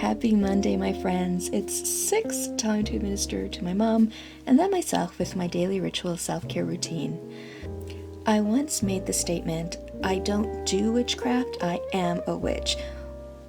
Happy Monday, my friends. It's 6, time to administer to my mom and then myself with my daily ritual self-care routine. I once made the statement, I don't do witchcraft, I am a witch,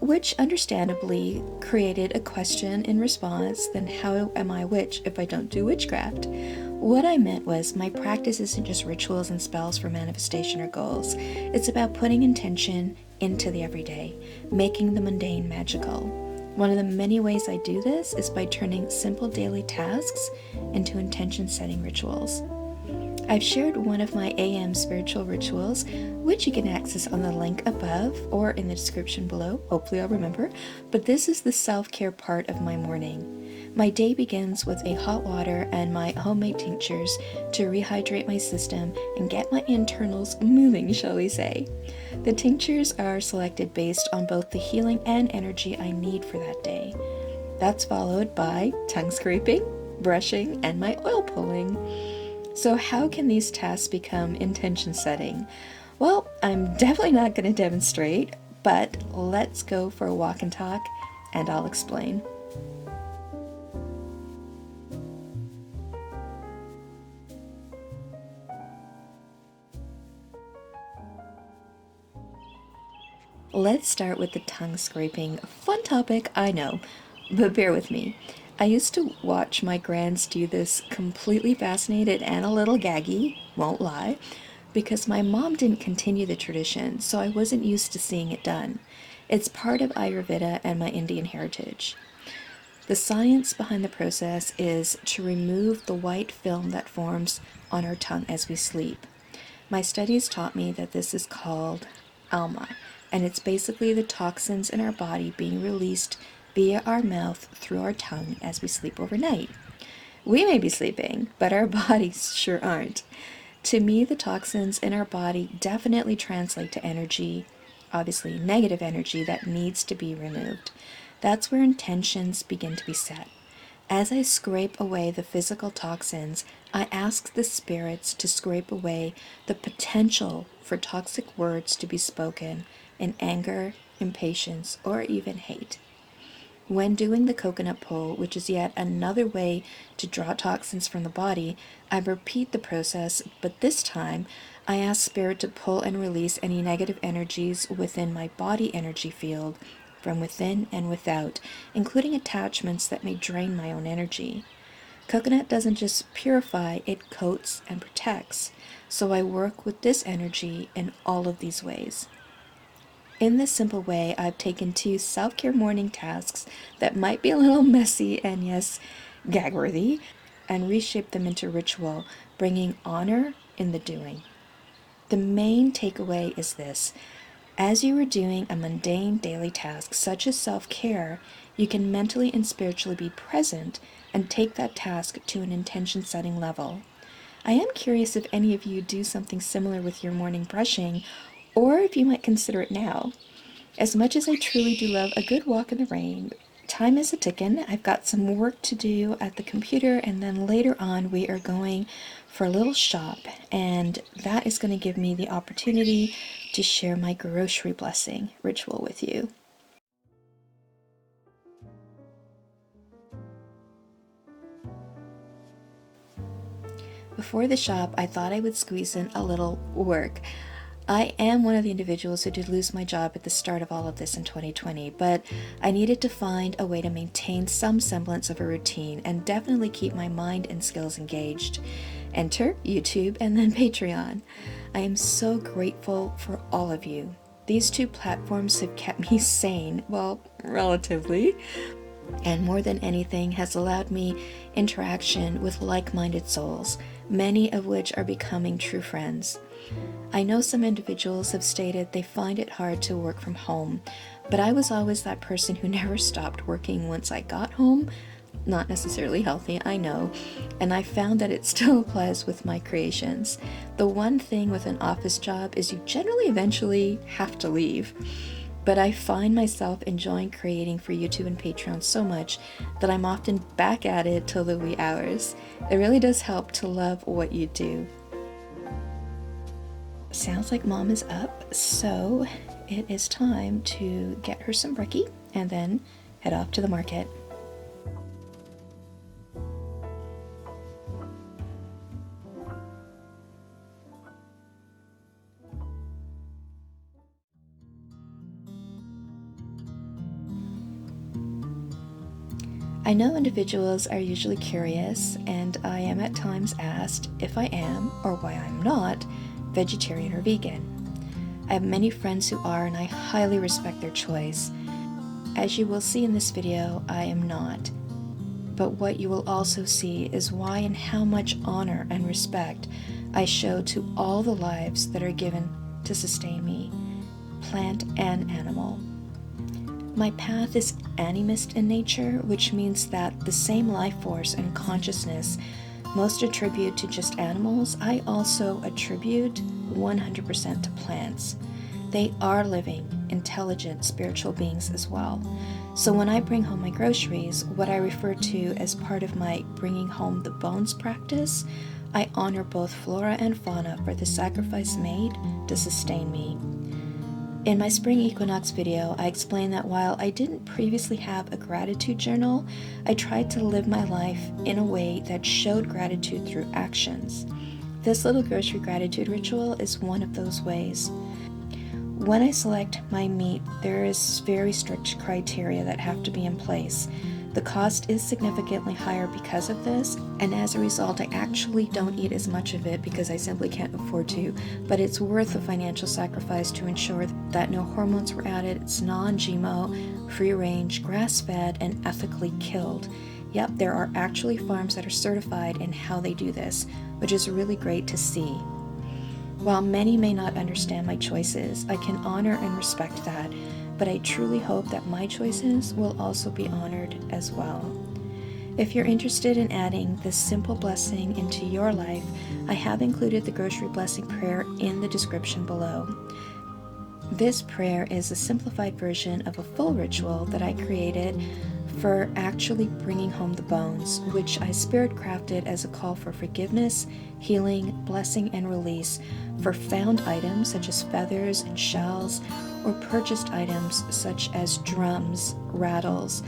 which understandably created a question in response, then how am I a witch if I don't do witchcraft? What I meant was my practice isn't just rituals and spells for manifestation or goals. It's about putting intention into the everyday, making the mundane magical. One of the many ways I do this is by turning simple daily tasks into intention-setting rituals. I've shared one of my AM spiritual rituals, which you can access on the link above or in the description below. Hopefully I'll remember. But this is the self-care part of my morning. My day begins with a hot water and my homemade tinctures to rehydrate my system and get my internals moving, shall we say. The tinctures are selected based on both the healing and energy I need for that day. That's followed by tongue scraping, brushing, and my oil pulling. So how can these tasks become intention setting? Well, I'm definitely not going to demonstrate, but let's go for a walk and talk and I'll explain. Let's start with the tongue scraping. Fun topic, I know, but bear with me. I used to watch my grands do this completely fascinated and a little gaggy, won't lie, because my mom didn't continue the tradition, so I wasn't used to seeing it done. It's part of Ayurveda and my Indian heritage. The science behind the process is to remove the white film that forms on our tongue as we sleep. My studies taught me that this is called alma, and it's basically the toxins in our body being released via our mouth through our tongue as we sleep overnight. We may be sleeping, but our bodies sure aren't. To me, the toxins in our body definitely translate to energy, obviously negative energy that needs to be removed. That's where intentions begin to be set. As I scrape away the physical toxins, I ask the spirits to scrape away the potential for toxic words to be spoken in anger, impatience, or even hate. When doing the coconut pull, which is yet another way to draw toxins from the body, I repeat the process, but this time I ask Spirit to pull and release any negative energies within my body energy field, from within and without, including attachments that may drain my own energy. Coconut doesn't just purify, it coats and protects, so I work with this energy in all of these ways. In this simple way, I've taken 2 self-care morning tasks that might be a little messy and yes, gag-worthy, and reshaped them into ritual, bringing honor in the doing. The main takeaway is this. As you are doing a mundane daily task such as self-care, you can mentally and spiritually be present and take that task to an intention-setting level. I am curious if any of you do something similar with your morning brushing, or if you might consider it now. As much as I truly do love a good walk in the rain, time is a tickin'. I've got some work to do at the computer, and then later on we are going for a little shop, and that is going to give me the opportunity to share my grocery blessing ritual with you. Before the shop, I thought I would squeeze in a little work. I am one of the individuals who did lose my job at the start of all of this in 2020, but I needed to find a way to maintain some semblance of a routine and definitely keep my mind and skills engaged. Enter YouTube and then Patreon. I am so grateful for all of you. These 2 platforms have kept me sane, well, relatively, and more than anything has allowed me interaction with like-minded souls, many of which are becoming true friends. I know some individuals have stated they find it hard to work from home, but I was always that person who never stopped working once I got home. Not necessarily healthy, I know, and I found that it still applies with my creations. The one thing with an office job is you generally eventually have to leave. But I find myself enjoying creating for YouTube and Patreon so much that I'm often back at it till the wee hours. It really does help to love what you do. Sounds like Mom is up, so it is time to get her some brekkie and then head off to the market. I know individuals are usually curious, and I am at times asked if I am, or why I'm not, vegetarian or vegan. I have many friends who are, and I highly respect their choice. As you will see in this video, I am not. But what you will also see is why and how much honor and respect I show to all the lives that are given to sustain me, plant and animal. My path is animist in nature, which means that the same life force and consciousness most attribute to just animals, I also attribute 100% to plants. They are living, intelligent, spiritual beings as well. So when I bring home my groceries, what I refer to as part of my bringing home the bones practice, I honor both flora and fauna for the sacrifice made to sustain me. In my spring equinox video, I explained that while I didn't previously have a gratitude journal, I tried to live my life in a way that showed gratitude through actions. This little grocery gratitude ritual is one of those ways. When I select my meat, there is very strict criteria that have to be in place. The cost is significantly higher because of this, and as a result, I actually don't eat as much of it because I simply can't afford to, but it's worth the financial sacrifice to ensure that no hormones were added, it's non-GMO, free-range, grass-fed, and ethically killed. Yep, there are actually farms that are certified in how they do this, which is really great to see. While many may not understand my choices, I can honor and respect that, but I truly hope that my choices will also be honored as well. If you're interested in adding this simple blessing into your life, I have included the grocery blessing prayer in the description below. This prayer is a simplified version of a full ritual that I created for actually bringing home the bones, which I spirit crafted as a call for forgiveness, healing, blessing, and release for found items such as feathers and shells, or purchased items such as drums, rattles,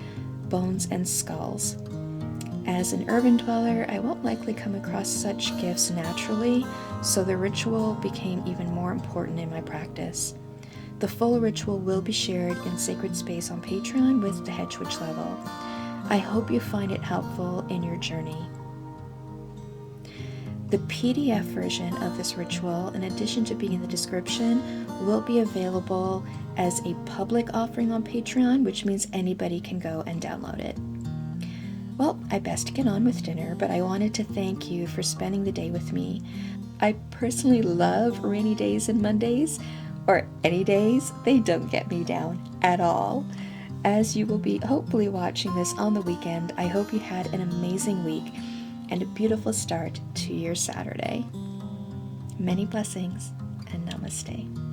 bones, and skulls. As an urban dweller, I won't likely come across such gifts naturally, so the ritual became even more important in my practice. The full ritual will be shared in Sacred Space on Patreon with the Hedge Witch level. I hope you find it helpful in your journey. The PDF version of this ritual, in addition to being in the description, will be available as a public offering on Patreon, which means anybody can go and download it. Well, I best get on with dinner, but I wanted to thank you for spending the day with me. I personally love rainy days and Mondays, or any days. They don't get me down at all. As you will be hopefully watching this on the weekend, I hope you had an amazing week and a beautiful start to your Saturday. Many blessings and namaste.